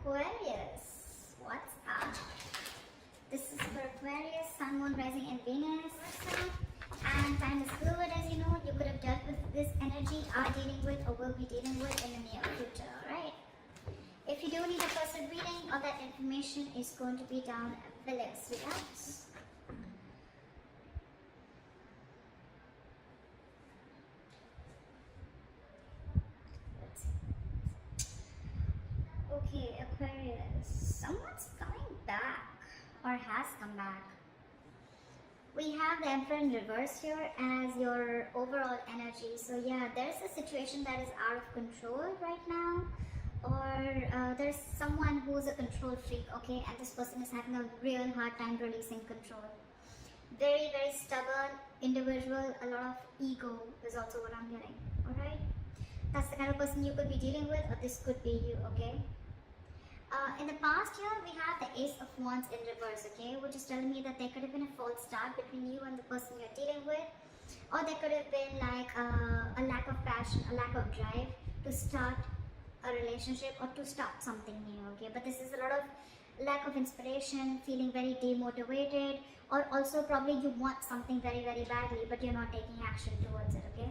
Aquarius, what's up? This is for Aquarius, Sun, Moon, Rising and Venus. And time is fluid, as you know. You could have dealt with this energy, are dealing with, or will be dealing with in the near future, alright? If you do need a person reading, all that information is going to be down below, sweethearts. Okay, Aquarius, someone's coming back or has come back. We have the Emperor in reverse here as your overall energy. So yeah, there's a situation that is out of control right now, or there's someone who's a control freak, okay, and this person is having a real hard time releasing control. Very, very stubborn individual, a lot of ego is also what I'm getting, alright? That's the kind of person you could be dealing with, or this could be you, okay? In the past year, we have the Ace of Wands in reverse, okay, which is telling me that there could have been a false start between you and the person you're dealing with, or there could have been like a lack of passion, a lack of drive to start a relationship or to start something new, okay? But this is a lot of lack of inspiration, feeling very demotivated, or also probably you want something very, very badly, but you're not taking action towards it, okay?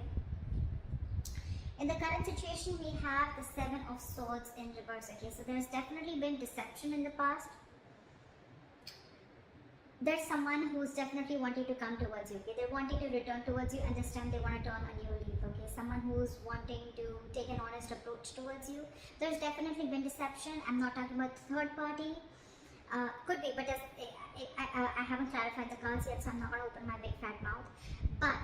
In the current situation, we have the Seven of Swords in reverse, okay? So there's definitely been deception in the past. There's someone who's definitely wanting to come towards you, okay? They're wanting to return towards you, and this time they want to turn a new leaf, okay? Someone who's wanting to take an honest approach towards you. There's definitely been deception. I'm not talking about third party. Could be, but I haven't clarified the cards yet, so I'm not going to open my big fat mouth. But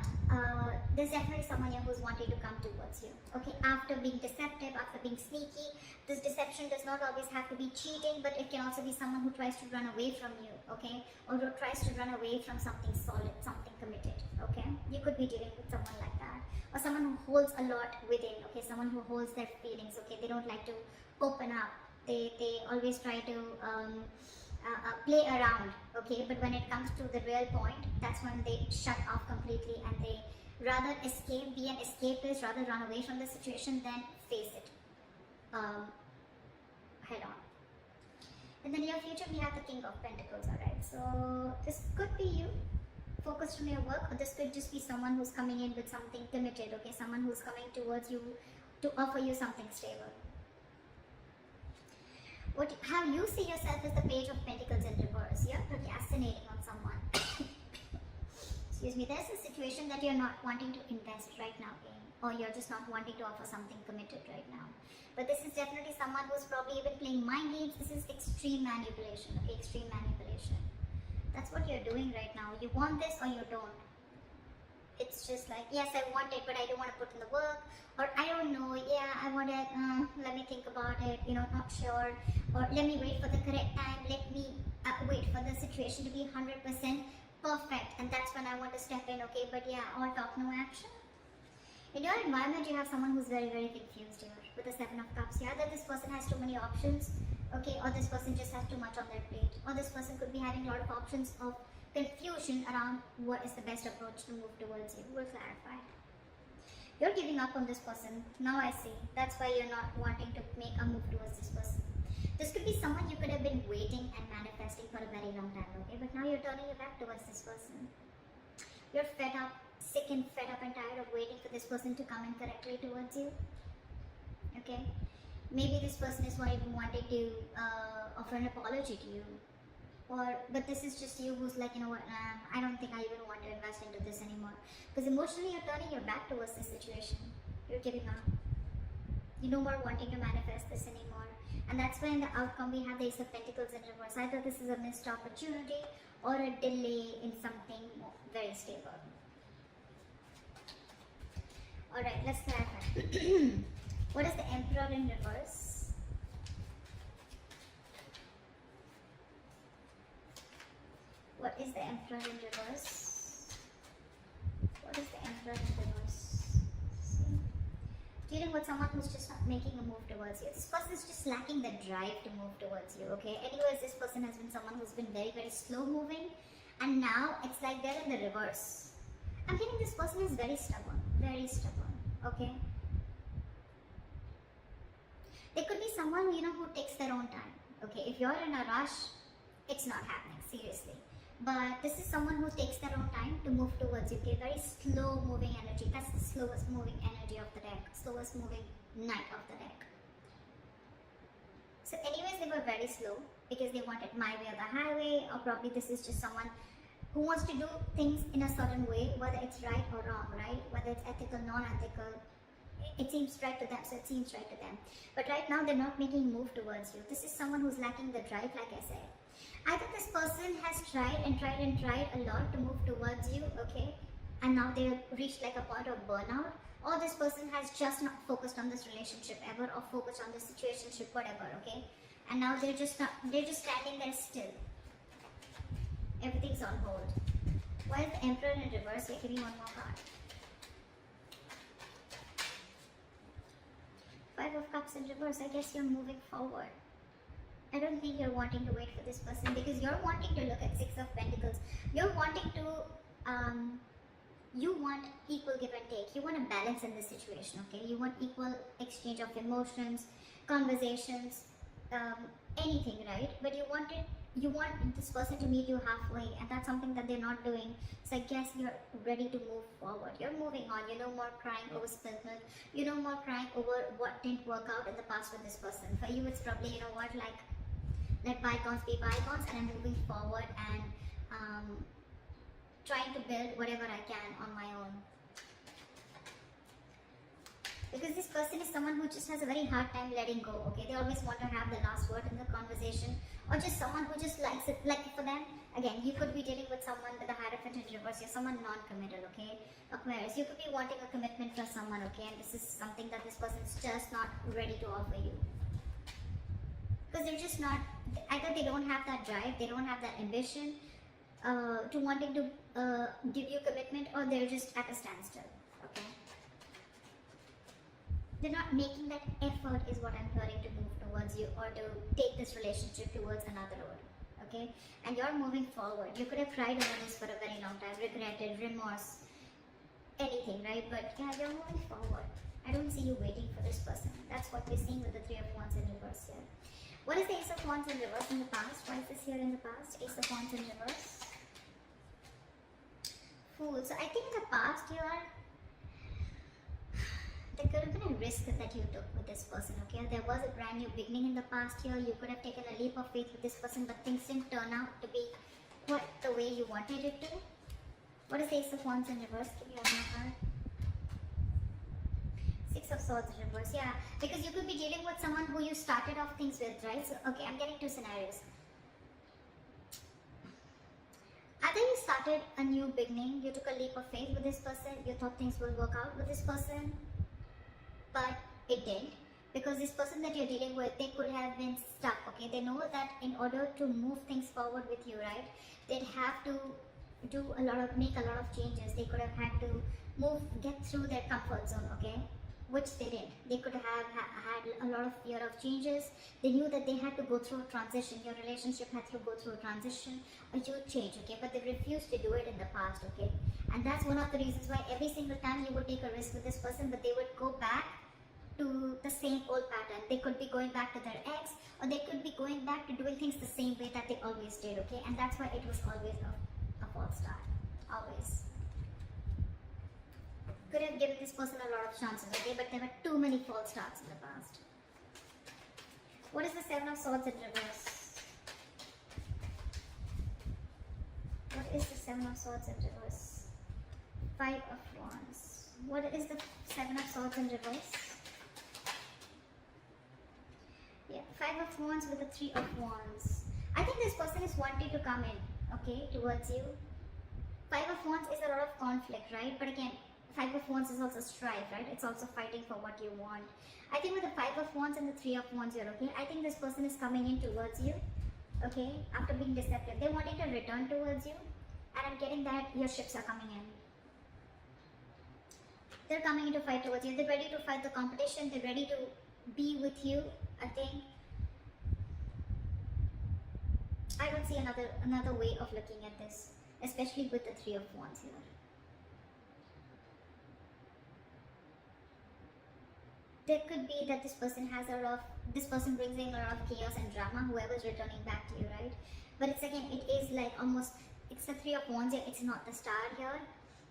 there's definitely someone here who's wanting to come towards you, okay? After being deceptive, after being sneaky, this deception does not always have to be cheating, but it can also be someone who tries to run away from you, okay? Or who tries to run away from something solid, something committed, okay? You could be dealing with someone like that. Or someone who holds a lot within, okay? Someone who holds their feelings, okay? They don't like to open up. They always try to play around, okay, but when it comes to the real point, that's when they shut off completely, and they rather escape, be an escapist, rather run away from the situation than face it head on. In the near future, we have the King of Pentacles, alright, so this could be you focused on your work, or this could just be someone who's coming in with something committed, okay, someone who's coming towards you to offer you something stable. How you see yourself is the Page of Pentacles in reverse. You're procrastinating on someone. Excuse me. There's a situation that you're not wanting to invest right now in, or you're just not wanting to offer something committed right now. But this is definitely someone who's probably even playing mind games. This is extreme manipulation, okay? Extreme manipulation. That's what you're doing right now. You want this or you don't. It's just like, yes, I want it, but I don't want to put in the work, or I don't know, yeah, I want it, let me think about it, you know, not sure, or let me wait for the correct time, let me wait for the situation to be 100% perfect, and that's when I want to step in, okay? But yeah, all talk, no action. In your environment, you have someone who's very, very confused here with the Seven of Cups. Yeah, that this person has too many options, okay, or this person just has too much on their plate, or this person could be having a lot of options of confusion around what is the best approach to move towards you. We'll clarify. You're giving up on this person. Now I see. That's why you're not wanting to make a move towards this person. This could be someone you could have been waiting and manifesting for a very long time, okay? But now you're turning your back towards this person. You're fed up, sick and fed up and tired of waiting for this person to come in correctly towards you, okay? Maybe this person is not even wanting to offer an apology to you. But this is just you who's like, you know what, I don't think I even want to invest into this anymore. Because emotionally you're turning your back towards this situation. You're giving up. You're no more wanting to manifest this anymore. And that's why in the outcome we have the Ace of Pentacles in reverse. Either this is a missed opportunity or a delay in something very stable. Alright, let's clarify. What is the Emperor in reverse? What is the Emperor in reverse? What is the Emperor in reverse? See? Dealing with someone who's just not making a move towards you. This person is just lacking the drive to move towards you, okay? Anyways, this person has been someone who's been very, very slow moving, and now it's like they're in the reverse. I'm getting this person is very stubborn, okay? There could be someone, who takes their own time. Okay, if you're in a rush, it's not happening, seriously. But this is someone who takes their own time to move towards you. Okay, very slow moving energy. That's the slowest moving energy of the deck, slowest moving knight of the deck. So anyways, they were very slow because they wanted my way or the highway, or probably this is just someone who wants to do things in a certain way, whether it's right or wrong, right? Whether it's ethical, non-ethical, it seems right to them, so it seems right to them. But right now, they're not making a move towards you. This is someone who's lacking the drive, like I said. Either this person has tried and tried and tried a lot to move towards you, okay? And now they've reached like a point of burnout. Or this person has just not focused on this relationship ever, or focused on this situationship, whatever, okay? And now they're just standing there still. Everything's on hold. Why is the Emperor in reverse? Yeah, give me one more card. Five of Cups in reverse. I guess you're moving forward. I don't think you're wanting to wait for this person, because you're wanting to look at Six of Pentacles. You're wanting to, you want equal give and take. You want a balance in this situation, okay? You want equal exchange of emotions, conversations, anything, right? But you want this person to meet you halfway, and that's something that they're not doing. So I guess you're ready to move forward. You're moving on. You no more crying over spilled milk. You no more crying over what didn't work out in the past with this person. For you, it's probably, like, let bygones be bygones, and I'm moving forward and trying to build whatever I can on my own. Because this person is someone who just has a very hard time letting go, okay? They always want to have the last word in the conversation, or just someone who just likes it. Like for them, again, you could be dealing with someone with a Hierophant in reverse. You're someone non-committal, okay? Aquarius, you could be wanting a commitment from someone, okay? And this is something that this person is just not ready to offer you. Because they're just not, either they don't have that drive, they don't have that ambition to wanting to give you commitment, or they're just at a standstill, okay? They're not making that effort, is what I'm hearing, to move towards you or to take this relationship towards another road, okay? And you're moving forward. You could have cried over this for a very long time, regretted, remorse, anything, right? But yeah, you're moving forward. I don't see you waiting for this person. That's what we're seeing with the Three of Wands in reverse here. What is the Ace of Wands in reverse in the past? Why is this here in the past? Ace of Wands in reverse. Fool. So I think in the past there could have been a risk that you took with this person, okay? There was a brand new beginning in the past here. You could have taken a leap of faith with this person, but things didn't turn out to be quite the way you wanted it to. What is the Ace of Wands in reverse? Give me one more card. Six of Swords in reverse, yeah. Because you could be dealing with someone who you started off things with, right? So, okay, I'm getting two scenarios. Either you started a new beginning, you took a leap of faith with this person, you thought things will work out with this person, but it didn't. Because this person that you're dealing with, they could have been stuck, okay? They know that in order to move things forward with you, right, they'd have to make a lot of changes. They could have had to get through their comfort zone, okay? Which they didn't. They could have had a lot of fear of changes. They knew that they had to go through a transition. Your relationship had to go through a transition, a huge change, okay? But they refused to do it in the past, okay? And that's one of the reasons why every single time you would take a risk with this person, but they would go back to the same old pattern. They could be going back to their ex, or they could be going back to doing things the same way that they always did, okay? And that's why it was always a false start. Always. Could have given this person a lot of chances, okay? But there were too many false starts in the past. What is the Seven of Swords in reverse? What is the Seven of Swords in reverse? Five of Wands. What is the Seven of Swords in reverse? Yeah, Five of Wands with the Three of Wands. I think this person is wanting to come in, okay, towards you. Five of Wands is a lot of conflict, right? But again, Five of Wands is also strife, right? It's also fighting for what you want. I think with the Five of Wands and the Three of Wands here, okay? I think this person is coming in towards you, okay? After being deceptive. They're wanting to return towards you. And I'm getting that your ships are coming in. They're coming in to fight towards you. They're ready to fight the competition. They're ready to be with you, I think. I don't see another way of looking at this, especially with the Three of Wands here. there could be that this person has a lot of, this person brings in a lot of chaos and drama, whoever's returning back to you, right? But it's again, it is like almost, it's the Three of Wands here, it's not the Star here.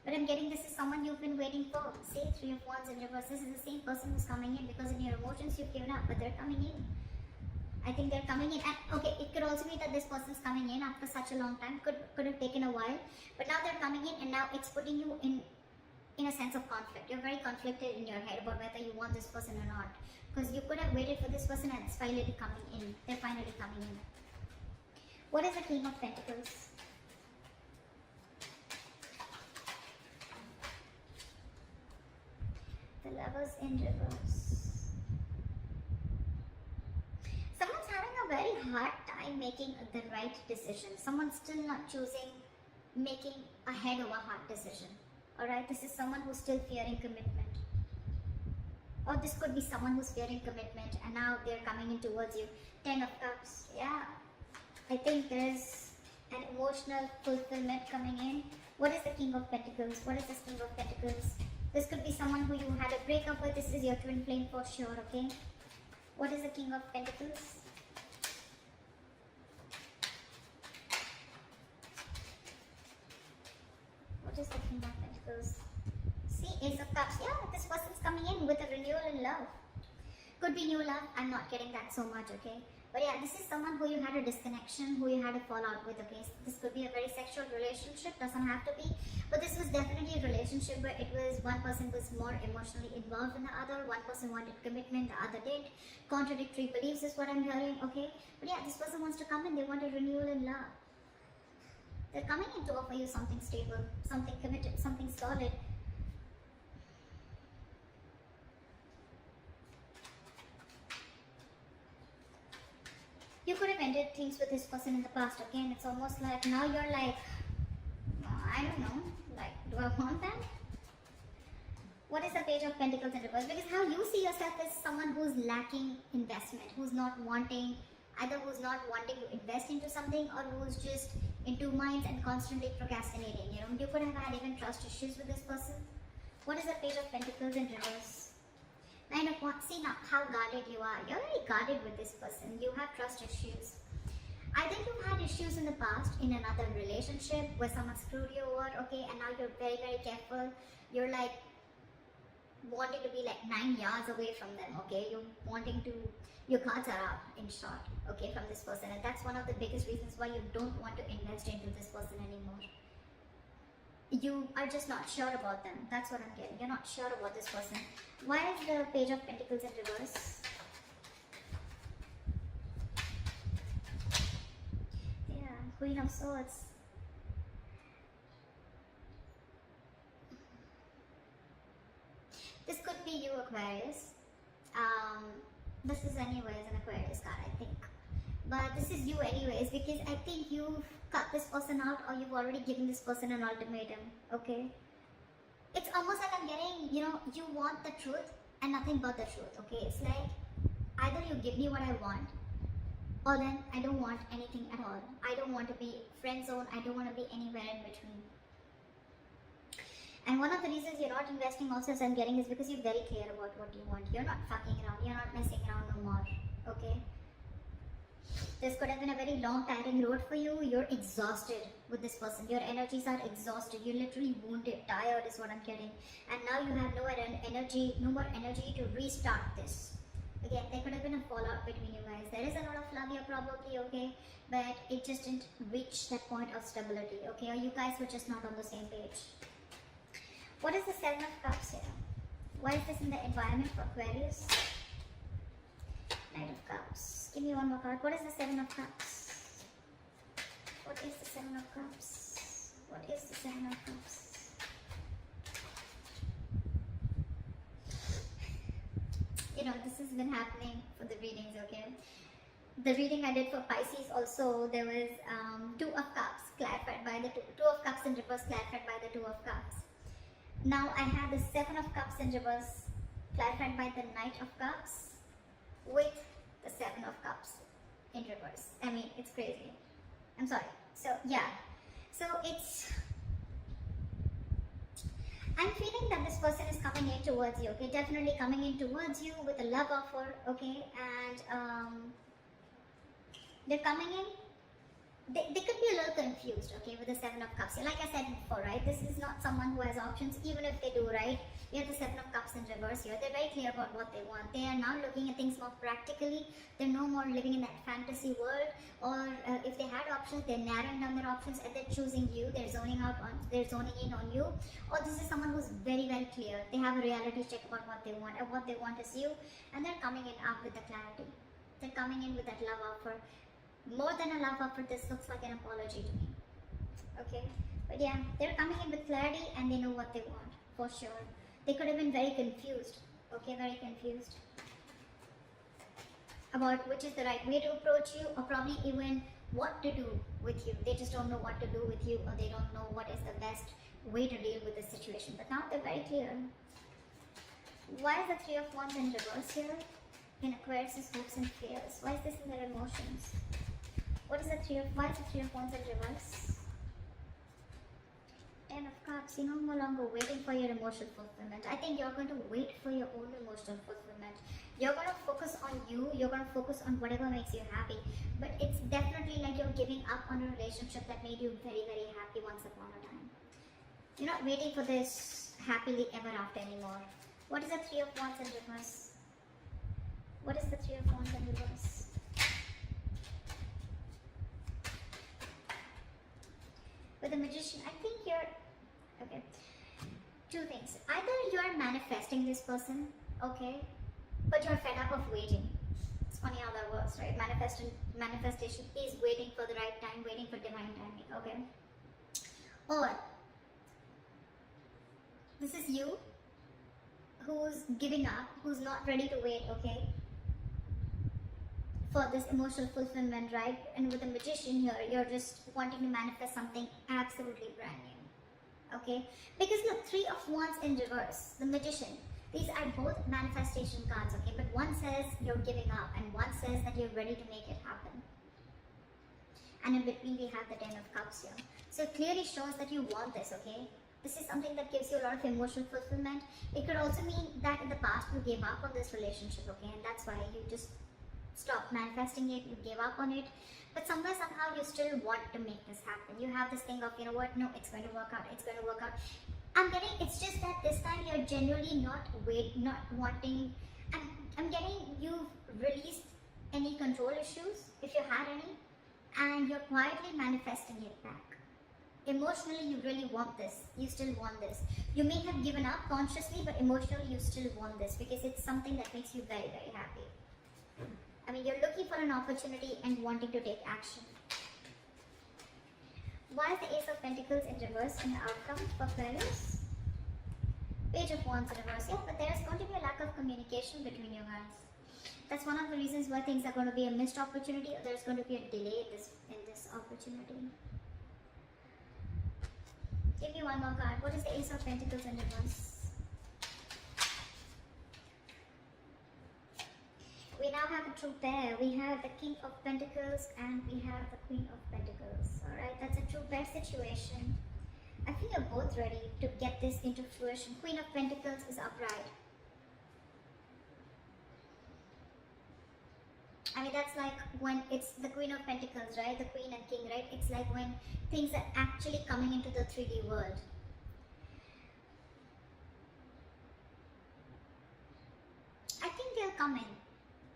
But I'm getting this is someone you've been waiting for. See, Three of Wands in reverse. This is the same person who's coming in, because in your emotions you've given up, but they're coming in. I think they're coming in. And okay, it could also be that this person's coming in after such a long time. Could have taken a while, but now they're coming in, and now it's putting you in a sense of conflict. You're very conflicted in your head about whether you want this person or not, because you could have waited for this person and it's finally coming in. They're finally coming in. What is the King of Pentacles? The Lovers in reverse. Someone's having a very hard time making the right decision. Someone's still not choosing, making a head over heart decision. Alright, this is someone who's still fearing commitment. Or this could be someone who's fearing commitment and now they're coming in towards you. 10 of Cups. Yeah. I think there's an emotional fulfillment coming in. What is the King of Pentacles? What is this King of Pentacles? This could be someone who you had a breakup with. This is your twin flame for sure, okay? What is the King of Pentacles? What is the King of Pentacles? See, Ace of Cups. Yeah, this person's coming in with a renewal in love. Could be new love. I'm not getting that so much, okay? But yeah, this is someone who you had a disconnection, who you had a fallout with, okay? This could be a very sexual relationship, doesn't have to be. But this was definitely a relationship where it was one person was more emotionally involved than the other, one person wanted commitment, the other didn't. Contradictory beliefs is what I'm hearing, okay? But yeah, this person wants to come in, they want a renewal in love. They're coming in to offer you something stable, something committed, something solid. You could have ended things with this person in the past, okay? And it's almost like now you're like, I don't know, like, do I want that? What is the Page of Pentacles in reverse? Because how you see yourself is someone who's lacking investment, who's not wanting, either who's not wanting to invest into something or who's just in two minds and constantly procrastinating. You know, you could have had even trust issues with this person. What is the Page of Pentacles in reverse? Nine of Wands. See now how guarded you are. You're very guarded with this person. You have trust issues. I think you've had issues in the past in another relationship where someone screwed you over, okay, and now you're very, very careful. You're like wanting to be like 9 yards away from them, okay? You're wanting to, your cards are out in short, okay, from this person, and that's one of the biggest reasons why you don't want to invest into this person anymore. You are just not sure about them. That's what I'm getting. You're not sure about this person. Why is the Page of Pentacles in reverse? Yeah, Queen of Swords. This could be you, Aquarius. This is anyways an Aquarius card, I think. But this is you anyways, because I think you've cut this person out or you've already given this person an ultimatum, okay? It's almost like I'm getting, you know, you want the truth and nothing but the truth, okay? It's like, either you give me what I want, or then I don't want anything at all. I don't want to be friend zone, I don't want to be anywhere in between. And one of the reasons you're not investing also, as I'm getting, is because you're very clear about what you want. You're not fucking around, you're not messing around no more, okay? This could have been a very long, tiring road for you. You're exhausted with this person. Your energies are exhausted. You're literally wounded, tired is what I'm getting. And now you have no more energy to restart this. Again, there could have been a fallout between you guys. There is a lot of love here probably, okay? But it just didn't reach that point of stability, okay? Or you guys were just not on the same page. What is the Seven of Cups here? Why is this in the environment for Aquarius? Knight of Cups. Give me one more card. What is the Seven of Cups? What is the Seven of Cups? What is the Seven of Cups? You know, this has been happening for the readings, okay? The reading I did for Pisces also, there was Two of Cups clarified by the Two of Cups in reverse clarified by the Two of Cups. Now I have the Seven of Cups in reverse clarified by the Knight of Cups with the Seven of Cups in reverse. I mean, it's crazy. I'm sorry. So yeah, so it's I'm feeling that this person is coming in towards you, okay? Definitely coming in towards you with a love offer, okay? And they're coming in. They could be a little confused, okay, with the Seven of Cups. Like I said before, right? This is not someone who has options, even if they do, right? We have the Seven of Cups in reverse here. They're very clear about what they want. They are now looking at things more practically. They're no more living in that fantasy world. Or if they had options, they're narrowing down their options and they're choosing you. They're zoning in on you. Or this is someone who's very, very clear. They have a reality check about what they want, and what they want is you. And they're coming in up with the clarity. They're coming in with that love offer. More than a love offer, this looks like an apology to me. Okay, but yeah, they're coming in with clarity and they know what they want for sure. They could have been very confused. Okay, very confused about which is the right way to approach you, or probably even what to do with you. They just don't know what to do with you, or they don't know what is the best way to deal with this situation. But now they're very clear. Why is the Three of Wands in reverse here? In Aquarius' hopes and fears. Why is this in their emotions? What is the why is the Three of Wands in reverse? Ten of Cups. You're no longer waiting for your emotional fulfillment. I think you're going to wait for your own emotional fulfillment. You're going to focus on you. You're going to focus on whatever makes you happy. But it's definitely like you're giving up on a relationship that made you very, very happy once upon a time. You're not waiting for this happily ever after anymore. What is the Three of Wands in reverse? What is the Three of Wands in reverse? With the Magician, I think you're, okay, two things. Either you're manifesting this person, okay, but you're fed up of waiting. It's funny how that works, right? Manifestation is waiting for the right time, waiting for divine timing, okay? Or this is you who's giving up, who's not ready to wait, okay, for this emotional fulfillment, right? And with the Magician here, you're just wanting to manifest something absolutely brand new, okay? Because look, Three of Wands in reverse, the Magician, these are both manifestation cards, okay? But one says you're giving up and one says that you're ready to make it happen. And in between we have the Ten of Cups here. So it clearly shows that you want this, okay? This is something that gives you a lot of emotional fulfillment. It could also mean that in the past you gave up on this relationship, okay? And that's why you just stopped manifesting it, you gave up on it, but somewhere, somehow you still want to make this happen. You have this thing of, you know what, no, it's going to work out, it's going to work out. I'm getting, it's just that this time you're genuinely not wanting, I'm getting you've released any control issues, if you had any, and you're quietly manifesting it back. Emotionally, you really want this, you still want this. You may have given up consciously, but emotionally you still want this, because it's something that makes you very, very happy. I mean, you're looking for an opportunity and wanting to take action. Why is the Ace of Pentacles in reverse in the outcome for Aquarius? Page of Wands in reverse. Yeah, but there's going to be a lack of communication between you guys. That's one of the reasons why things are going to be a missed opportunity, or there's going to be a delay in this opportunity. Give me one more card. What is the Ace of Pentacles in reverse? We now have a true pair. We have the King of Pentacles and we have the Queen of Pentacles. Alright, that's a true pair situation. I feel you're both ready to get this into fruition. Queen of Pentacles is upright. I mean, that's like when it's the Queen of Pentacles, right? The Queen and King, right? It's like when things are actually coming into the 3D world. I think they'll come in.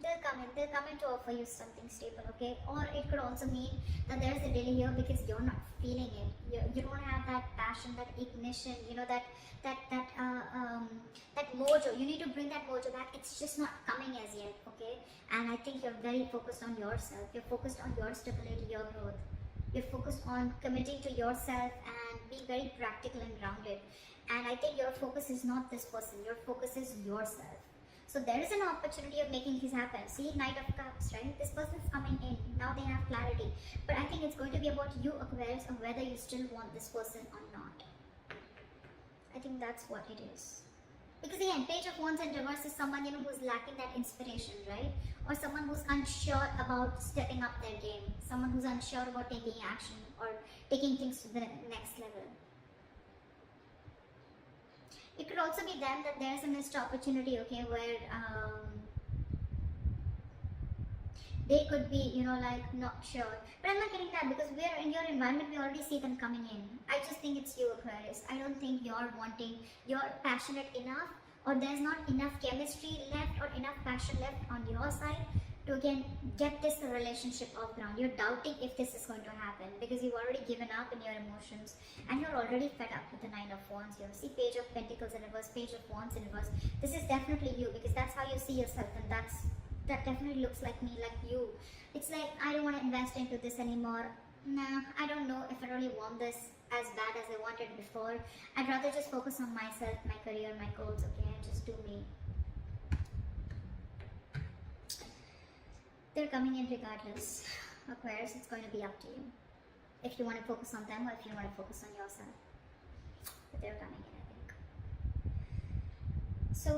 They'll come in to offer you something stable, okay? Or it could also mean that there's a delay here because you're not feeling it. You don't have that passion, that ignition, you know, that mojo. You need to bring that mojo back. It's just not coming as yet, okay? And I think you're very focused on yourself. You're focused on your stability, your growth. You're focused on committing to yourself and being very practical and grounded. And I think your focus is not this person. Your focus is yourself. So there is an opportunity of making this happen. See, Knight of Cups, right? This person is coming in. Now they have clarity. But I think it's going to be about you, Aquarius, of whether you still want this person or not. I think that's what it is. Because again, Page of Wands in reverse is someone, you know, who's lacking that inspiration, right? Or someone who's unsure about stepping up their game. Someone who's unsure about taking action or taking things to the next level. It could also be then that there's a missed opportunity, okay, where they could be, like not sure. But I'm not getting that because we're in your environment, we already see them coming in. I just think it's you, Aquarius. I don't think you're passionate enough, or there's not enough chemistry left or enough passion left on your side to again get this relationship off ground. You're doubting if this is going to happen because you've already given up in your emotions and you're already fed up with the Nine of Wands here. See, Page of Pentacles in reverse, Page of Wands in reverse. This is definitely you because that's how you see yourself, and that definitely looks like me, like you. It's like, I don't want to invest into this anymore. Nah, I don't know if I really want this as bad as I wanted before. I'd rather just focus on myself, my career, my goals, okay, and just do me. They're coming in regardless. Aquarius, it's going to be up to you. If you want to focus on them or if you want to focus on yourself. But they're coming in, I think. So,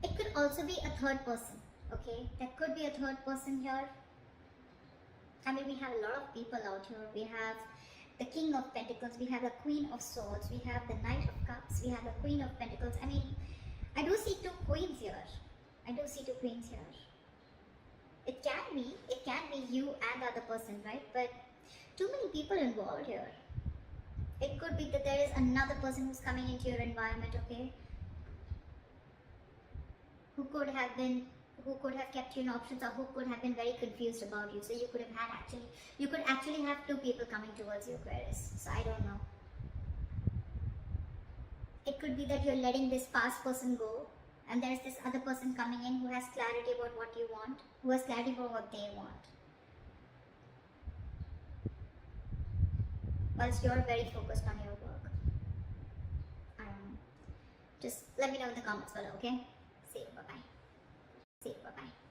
it could also be a third person. Okay, there could be a third person here. I mean, we have a lot of people out here. We have the King of Pentacles, we have the Queen of Swords, we have the Knight of Cups, we have the Queen of Pentacles. I mean, I do see two queens here. I do see two queens here. It can be you and the other person, right? But too many people involved here. It could be that there is another person who's coming into your environment, okay? Who could have kept you in options, or who could have been very confused about you. So you could actually have two people coming towards you, Aquarius. So I don't know. It could be that you're letting this past person go, and there's this other person coming in who has clarity about what you want, who has clarity about what they want. Whilst you're very focused on your work. I don't know. Just let me know in the comments below, okay? See you, bye-bye. See you, bye-bye.